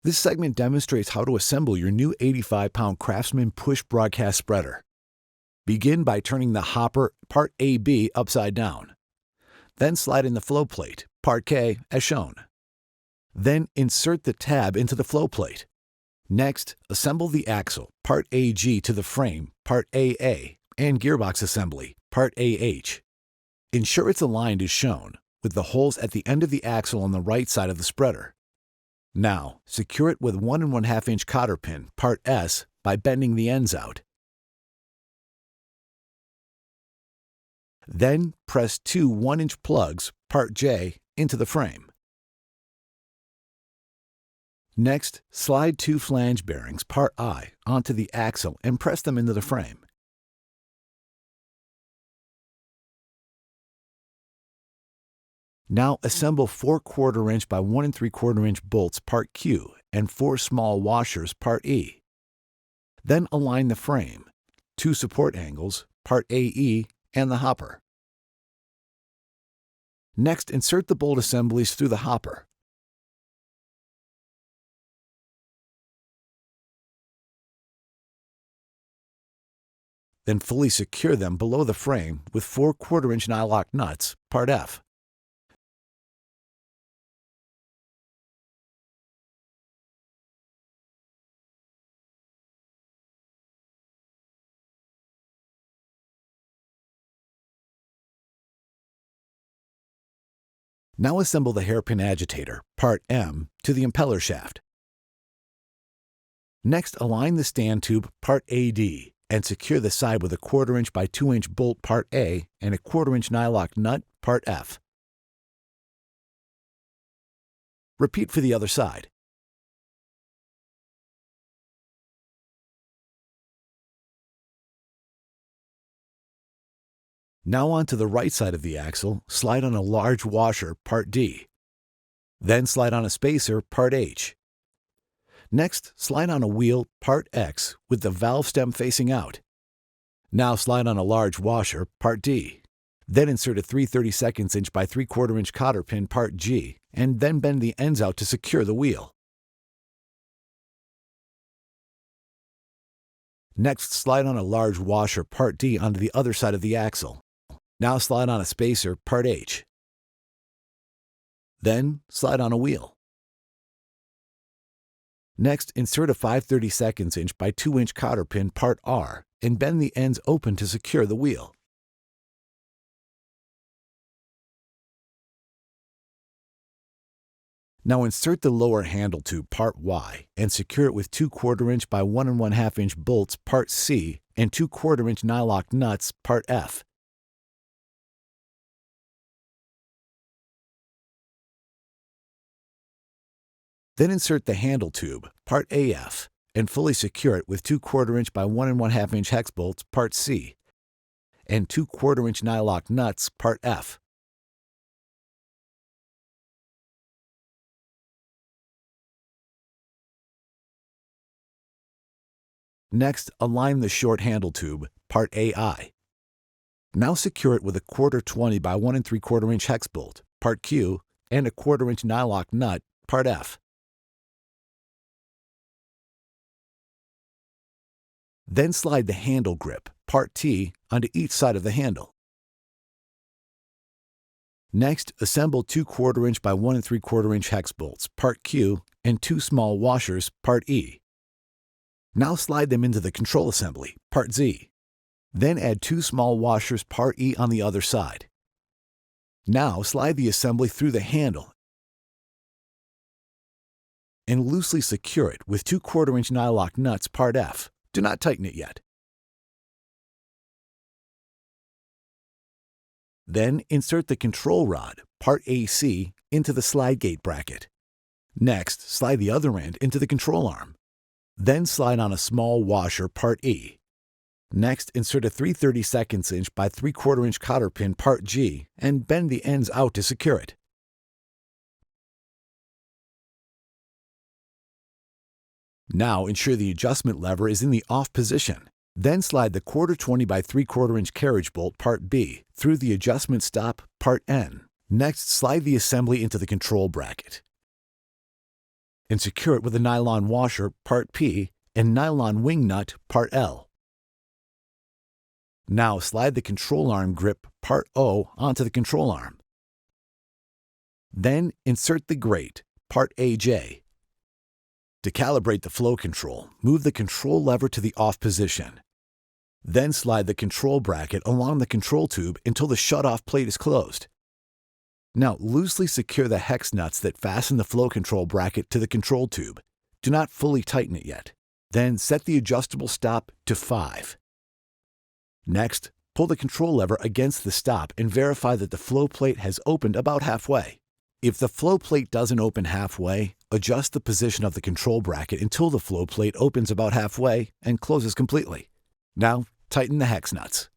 This segment demonstrates how to assemble your new 85-pound Craftsman push broadcast spreader. Begin by turning the hopper Part AB upside down. Then slide in the flow plate, Part K, as shown. Then insert the tab into the flow plate. Next, assemble the axle, Part AG, to the frame, Part AA, and gearbox assembly, Part AH. Ensure it's aligned as shown, with the holes at the end of the axle on the right side of the spreader. Now, secure it with 1 1/2 inch cotter pin, Part S, by bending the ends out. Then, press 2 1-inch plugs, Part J, into the frame. Next, slide 2 flange bearings, Part I, onto the axle and press them into the frame. Now assemble 4 1/4 inch by 1 3/4 inch bolts, Part Q, and 4 small washers, Part E. Then align the frame, 2 support angles, Part AE, and the hopper. Next, insert the bolt assemblies through the hopper. Then fully secure them below the frame with 4 1/4 inch nylock nuts, Part F. Now assemble the hairpin agitator, Part M, to the impeller shaft. Next, align the stand tube, Part AD, and secure the side with a 1/4 inch by 2 inch bolt, Part A, and a 1/4 inch nylock nut, Part F. Repeat for the other side. Now onto the right side of the axle, slide on a large washer, Part D. Then slide on a spacer, Part H. Next, slide on a wheel, Part X, with the valve stem facing out. Now slide on a large washer, Part D. Then insert a 3/32 inch by 3/4 inch cotter pin, Part G, and then bend the ends out to secure the wheel. Next, slide on a large washer, Part D, onto the other side of the axle. Now slide on a spacer, Part H. Then slide on a wheel. Next, insert a 5/32 inch by 2 inch cotter pin, Part R, and bend the ends open to secure the wheel. Now insert the lower handle tube, Part Y, and secure it with 2 1/4 inch by 1 1/2 inch bolts, Part C, and 2 1/4 inch nylock nuts, Part F. Then insert the handle tube, Part AF, and fully secure it with 2 1/4 inch by 1 1/2 inch hex bolts, Part C, and 2 1/4 inch nylock nuts, Part F. Next, align the short handle tube, Part AI. Now secure it with a 1/4 20 by 1 3/4 inch hex bolt, Part Q, and a 1/4 inch nylock nut, Part F. Then slide the handle grip, Part T, onto each side of the handle. Next, assemble 2 1/4 inch by 1 3/4 inch hex bolts, Part Q, and 2 small washers, Part E. Now slide them into the control assembly, Part Z. Then add 2 small washers, Part E, on the other side. Now slide the assembly through the handle and loosely secure it with 2 1/4 inch nylock nuts, Part F. Do not tighten it yet. Then insert the control rod, Part AC, into the slide gate bracket. Next, slide the other end into the control arm. Then slide on a small washer, Part E. Next, insert a 3/32 inch by 3/4 inch cotter pin, Part G, and bend the ends out to secure it. Now ensure the adjustment lever is in the off position. Then slide the 1/4 20 by 3/4 inch carriage bolt, Part B, through the adjustment stop, Part N. Next, slide the assembly into the control bracket. and secure it with a nylon washer, part P, and nylon wing nut, part L. Now slide the control arm grip, part O, onto the control arm. Then insert the grate, part AJ. To calibrate the flow control, move the control lever to the off position. Then slide the control bracket along the control tube until the shutoff plate is closed. Now loosely secure the hex nuts that fasten the flow control bracket to the control tube. Do not fully tighten it yet. Then set the adjustable stop to 5. Next, pull the control lever against the stop and verify that the flow plate has opened about halfway. If the flow plate doesn't open halfway, adjust the position of the control bracket until the flow plate opens about halfway and closes completely. Now, tighten the hex nuts.